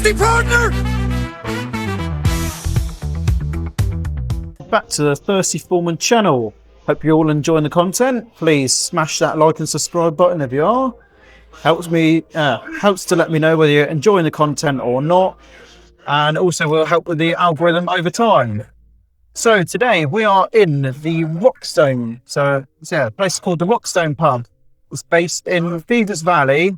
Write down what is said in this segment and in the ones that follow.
trusty partner! Back to the Thirsty Foreman channel. Hope you're all enjoying the content. Please smash that like and subscribe button if you are. Helps to let me know whether you're enjoying the content or not, and also will help with the algorithm over time. So today we are in the Rockstone. So it's a place called the Rockstone pub. It's based in Bevois Valley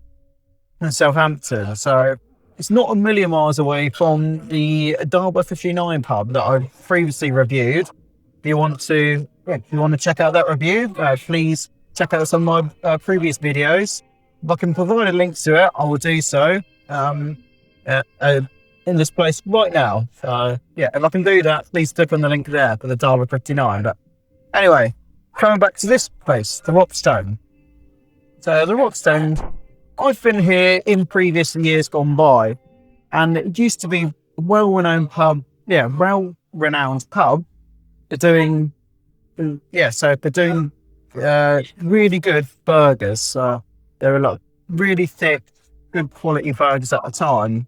in Southampton. So it's not a million miles away from the Derby 59 pub that I previously reviewed. If you want to check out that review, please check out some of my previous videos. If I can provide a link to it, I will do so in this place right now. So yeah, if I can do that, please click on the link there for the Derby 59. But anyway, coming back to this place, the Rockstone. So the Rockstone, I've been here in previous years gone by, and it used to be a well-renowned pub. Yeah, well-renowned pub. They're doing really good burgers. There are a lot of really thick, good quality burgers at the time.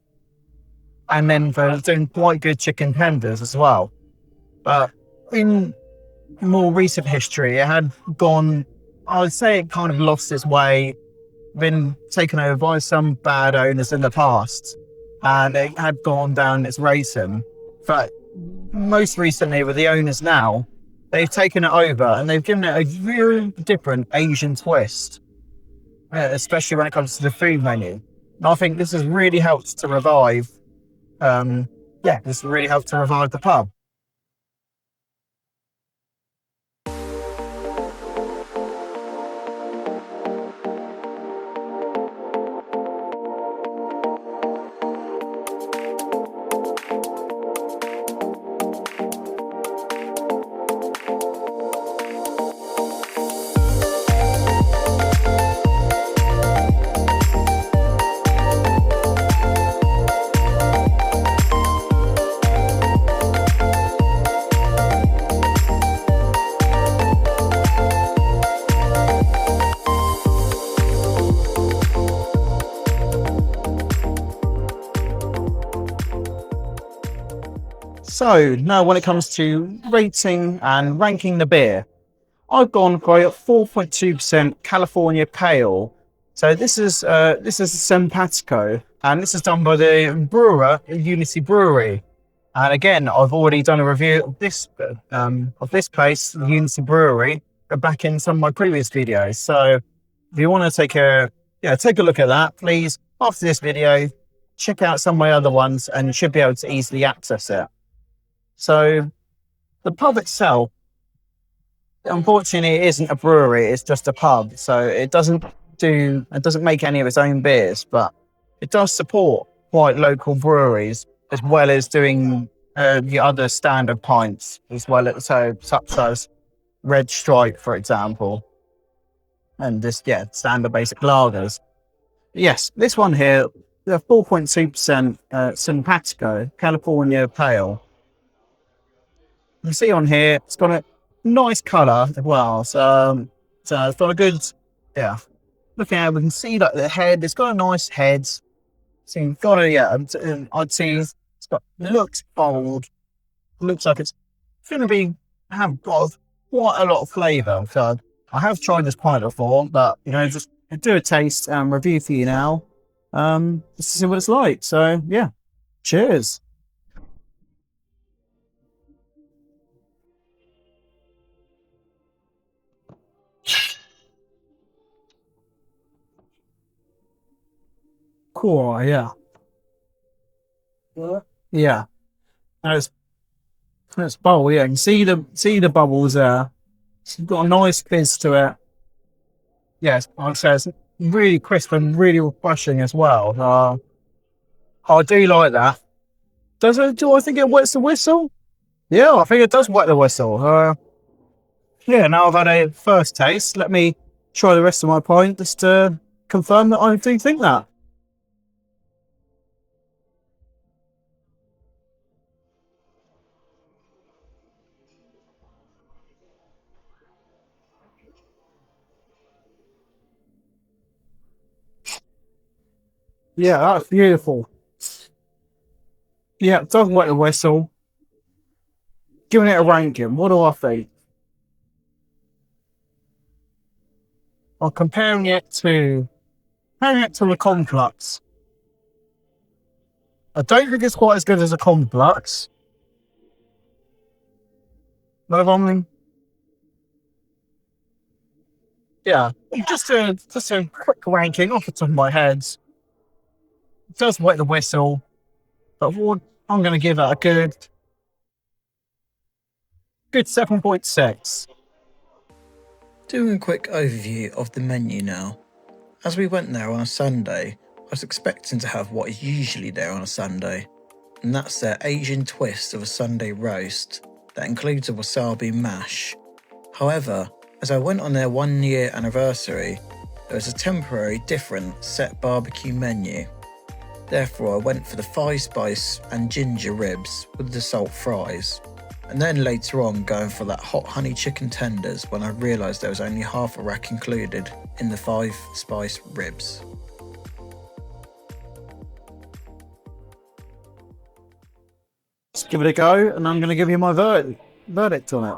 And then they're doing quite good chicken tenders as well. But in more recent history, it had gone, I would say it kind of lost its way, been taken over by some bad owners in the past, and it had gone down its racing. But most recently with the owners now, they've taken it over and they've given it a very different Asian twist, especially when it comes to the food menu. And I think this has really helped to revive the pub. So now when it comes to rating and ranking the beer, I've gone for a 4.2% California Pale. So this is Simpatico, and this is done by the brewer at Unity Brewery. And again, I've already done a review of this place, the Unity Brewery, back in some of my previous videos. So if you want to take a look at that, please, after this video, check out some of my other ones and you should be able to easily access it. So the pub itself, unfortunately, it isn't a brewery, it's just a pub. So it doesn't make any of its own beers, but it does support quite local breweries as well as doing the other standard pints as well, so such as Red Stripe, for example, and standard basic lagers. Yes, this one here, the 4.2% Simpatico California Pale. You see on here, it's got a nice colour as well. So it's got a good, looking at it, we can see like the head, it's got a nice head. So you've got I'd say it looks bold, looks like it's going to have got quite a lot of flavour. So I have tried this pint before, but just do a taste and review for you now. Just to see what it's like. So yeah, cheers. Cool, yeah. Yeah. And it's bold, yeah. You can see the bubbles there. It's got a nice fizz to it. Yes, I'd say it's really crisp and really refreshing as well. I do like that. Do I think it wets the whistle? Yeah, I think it does wet the whistle. Now I've had a first taste. Let me try the rest of my pint just to confirm that I do think that. Yeah, that's beautiful. Yeah, it doesn't wet the whistle. Giving it a ranking, what do I think? I'm comparing it to the complex. I don't think it's quite as good as a complex. But yeah, just a quick ranking off the top of my head. It does wet the whistle, but I'm going to give it a good 7.6. Doing a quick overview of the menu now. As we went there on a Sunday, I was expecting to have what is usually there on a Sunday, and that's their Asian twist of a Sunday roast that includes a wasabi mash. However, as I went on their 1 year anniversary, there was a temporary different set barbecue menu. Therefore, I went for the 5-spice and ginger ribs with the salt fries, and then later on going for that hot honey chicken tenders when I realised there was only half a rack included in the 5-spice ribs. Let's give it a go, and I'm going to give you my verdict on it.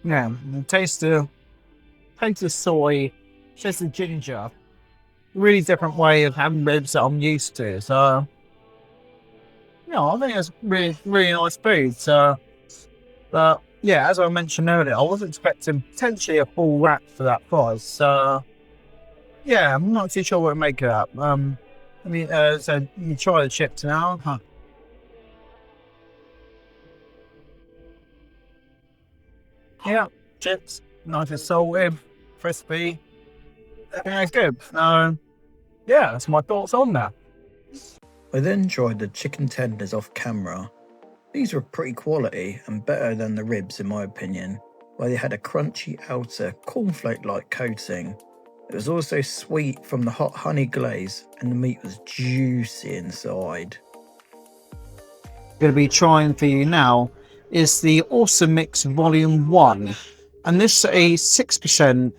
Yeah, taste the soy, taste the ginger. Really different way of having ribs that I'm used to. So, yeah, I think it's really nice food. So, but yeah, as I mentioned earlier, I was expecting potentially a full rack for that price. So, yeah, I'm not too sure what to make of that. So you try the chips now, huh? Yeah, chips, nice and salted, crispy. Yeah, it's good. Yeah, that's my thoughts on that. I then tried the chicken tenders off camera. These were pretty quality and better than the ribs in my opinion, where they had a crunchy outer cornflake-like coating. It was also sweet from the hot honey glaze and the meat was juicy inside. Going to be trying for you now is the Awesome Mix Volume 1, and this is a 6%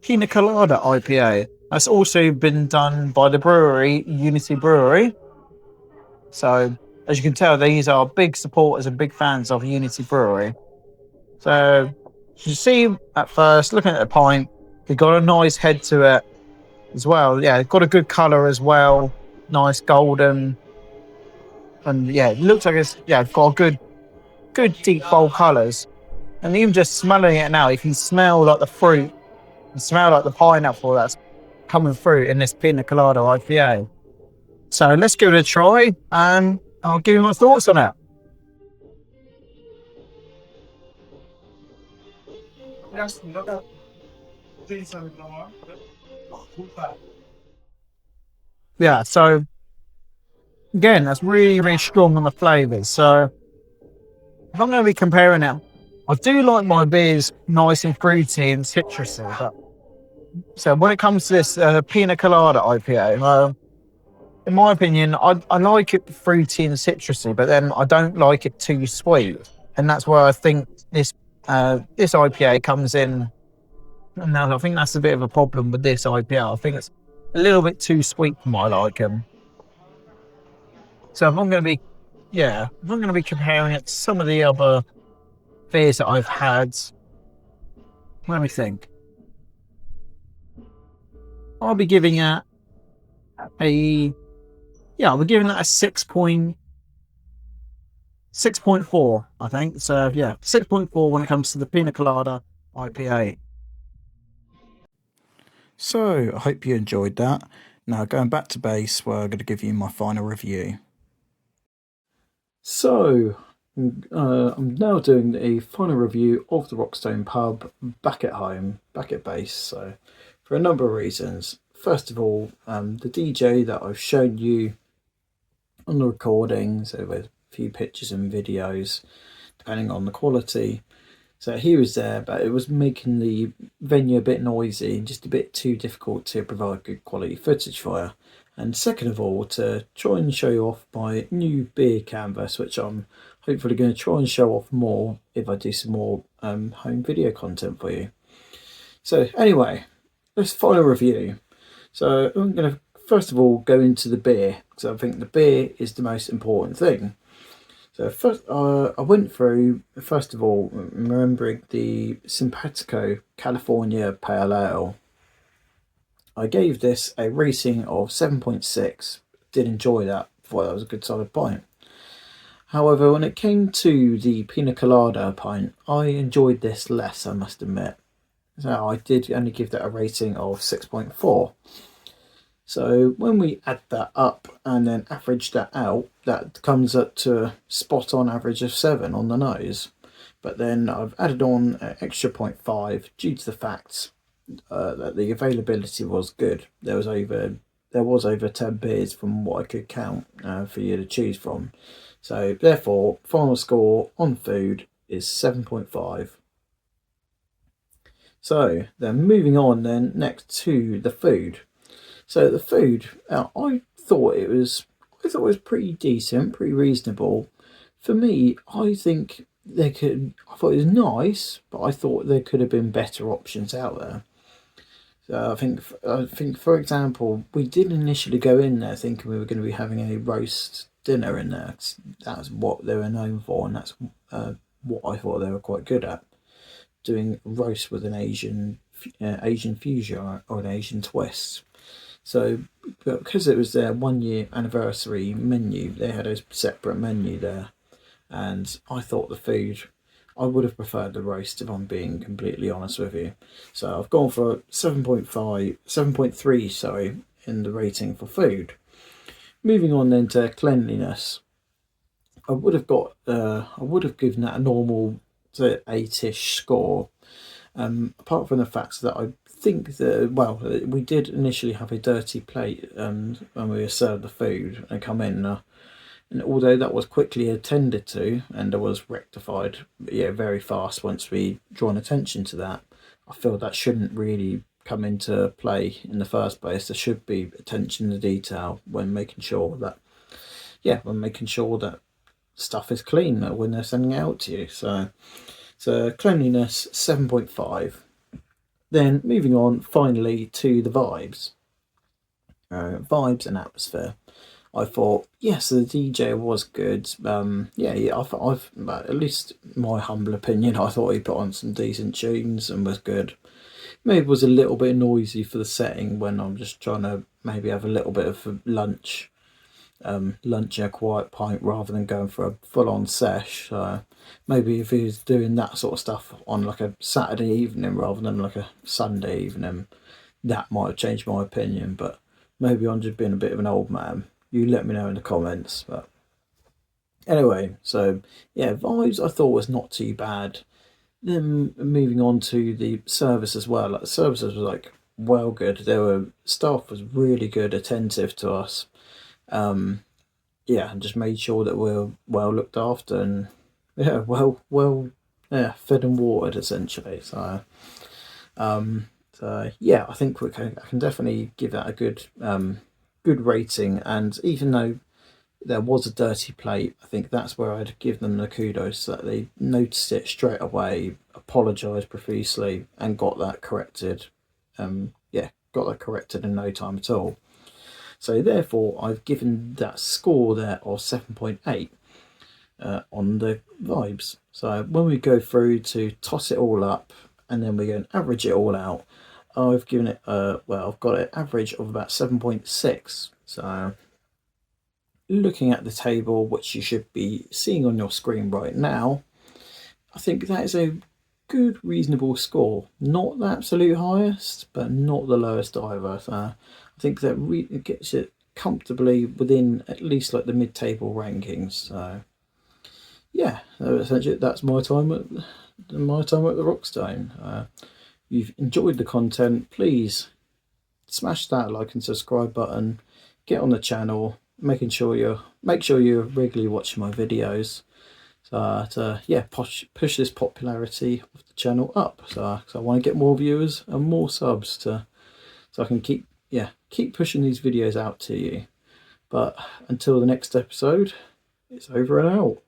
Pina Colada IPA. That's also been done by the brewery Unity Brewery. So as you can tell, these are big supporters and big fans of Unity Brewery. So you see at first, looking at the pint, they've got a nice head to it as well. Yeah, it's got a good colour as well, nice golden. And yeah, it looks like it's got good deep bold colours. And even just smelling it now, you can smell like the fruit, and smell like the pineapple that's coming through in this Pina Colada IPA. So let's give it a try, and I'll give you my thoughts on it. Yeah, so again, that's really strong on the flavours. So if I'm going to be comparing it, I do like my beers nice and fruity and citrusy. But so when it comes to this Pina Colada IPA, in my opinion, I like it fruity and citrusy, but then I don't like it too sweet, and that's where I think this IPA comes in. And I think that's a bit of a problem with this IPA. I think it's a little bit too sweet for my liking. So if I'm going to be comparing it to some of the other beers that I've had, let me think. I'll be giving it I'll be giving that a 6.4, I think. So yeah, 6.4 when it comes to the Pina Colada IPA. So I hope you enjoyed that. Now going back to base, where I'm going to give you my final review. So I'm now doing a final review of the Rockstone pub back at home, back at base. So for a number of reasons. First of all, the DJ that I've shown you on the recording, so with a few pictures and videos, depending on the quality. So he was there, but it was making the venue a bit noisy and just a bit too difficult to provide good quality footage for. And second of all, to try and show you off my new beer canvas, which I'm hopefully going to try and show off more if I do some more home video content for you. So anyway, let's final review. So I'm going to first of all go into the beer, because I think the beer is the most important thing. So first, I went through, first of all, remembering the Simpatico California Pale Ale. I gave this a rating of 7.6. Did enjoy that, thought that was a good solid pint. However, when it came to the Pina Colada pint, I enjoyed this less, I must admit. So I did only give that a rating of 6.4. So when we add that up and then average that out, that comes up to a spot on average of 7 on the nose. But then I've added on an extra 0.5 due to the fact that the availability was good. There was over 10 beers from what I could count for you to choose from. So therefore, final score on food is 7.5. So then moving on then next to the food. So the food, I thought it was pretty decent, pretty reasonable. For me, I thought it was nice, but I thought there could have been better options out there. So I think, for example, we did initially go in there thinking we were going to be having a roast dinner in there. That's what they were known for, and that's what I thought they were quite good at, doing roast with an Asian fusion or an Asian twist. So because it was their 1 year anniversary menu, they had a separate menu there, and I thought the food, I would have preferred the roast if I'm being completely honest with you. So I've gone for 7.3, sorry, in the rating for food. Moving on then to cleanliness, I would have given that a normal 8ish score. Apart from the fact that I think that, well, we did initially have a dirty plate when we were served the food and come in, and although that was quickly attended to and it was rectified, very fast once we drawn attention to that, I feel that shouldn't really come into play in the first place. There should be attention to detail when making sure that stuff is clean when they're sending it out to you. So cleanliness 7.5. Then moving on finally to the vibes. Vibes and atmosphere. I thought, yes, the DJ was good. I've at least my humble opinion, I thought he put on some decent tunes and was good. Maybe it was a little bit noisy for the setting when I'm just trying to maybe have a little bit of lunch in a quiet pint rather than going for a full-on sesh. Maybe if he was doing that sort of stuff on like a Saturday evening rather than like a Sunday evening, that might have changed my opinion. But maybe I'm just being a bit of an old man. You let me know in the comments. But anyway, so yeah, vibes I thought was not too bad. Then moving on to the service as well. Like the services was like well good. Staff was really good, attentive to us. And just made sure that we're well looked after and fed and watered essentially. So I think I can definitely give that a good rating. And even though there was a dirty plate, I think that's where I'd give them the kudos that they noticed it straight away, apologised profusely, and got that corrected. Got that corrected in no time at all. So therefore, I've given that score there of 7.8 on the vibes. So when we go through to toss it all up, and then we go and average it all out, I've given it I've got an average of about 7.6. So looking at the table, which you should be seeing on your screen right now, I think that is a good, reasonable score. Not the absolute highest, but not the lowest either. So I think that it gets it comfortably within at least like the mid-table rankings. So yeah, essentially that's my time at the Rockstone. You've enjoyed the content, please smash that like and subscribe button. Get on the channel, make sure you're regularly watching my videos. to yeah, push this popularity of the channel up. So I want to get more viewers and more subs so I can keep pushing these videos out to you. But until the next episode, it's over and out.